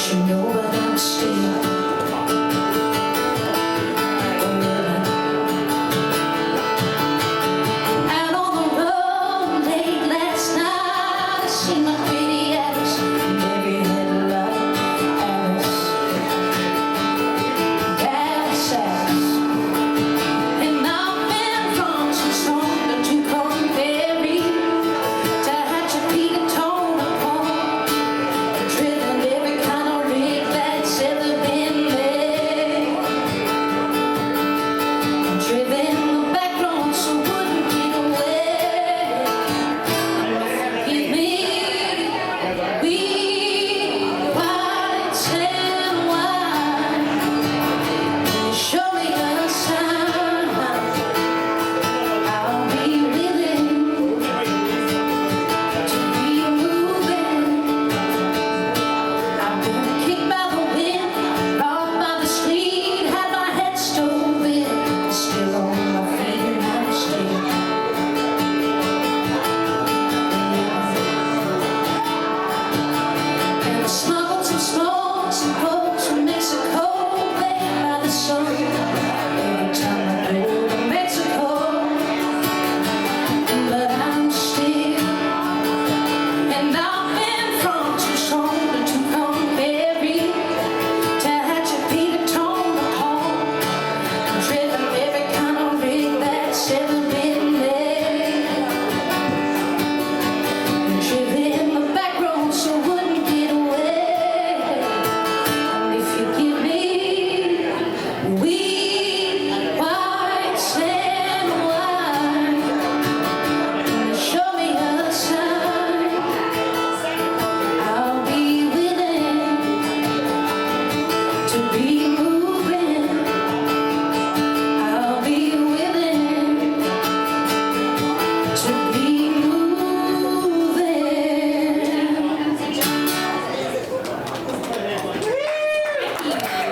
you know what I'm still. Out on the road late last night, I see my pretty Alice in every headlight. Alice, Alice. And I've been from Tucson to Conberry, to Hatchapeta, Tonopah, driven every kind of rig that's ever been there, driven the back roads so wouldn't get away. Give me wheat, whites and wine, show me a sign. I'll be willing to be moving. I've been kicked by the wind, rocked by the sleet, had my head stove in, still on my feet and I'm still. And I smuggled some smokes and folks from Mexico, baked by the sun. Every time I go to Mexico, but I'm still. And I've been from Tucson to Conberry, to Hatchapeta, Tonopah, driven every kind of rig that's ever been there, driven the back roads so wouldn't get away. And if you give me wheat, whites and wine, show me a sign, I'll be willing to be moving. I'll be willing to be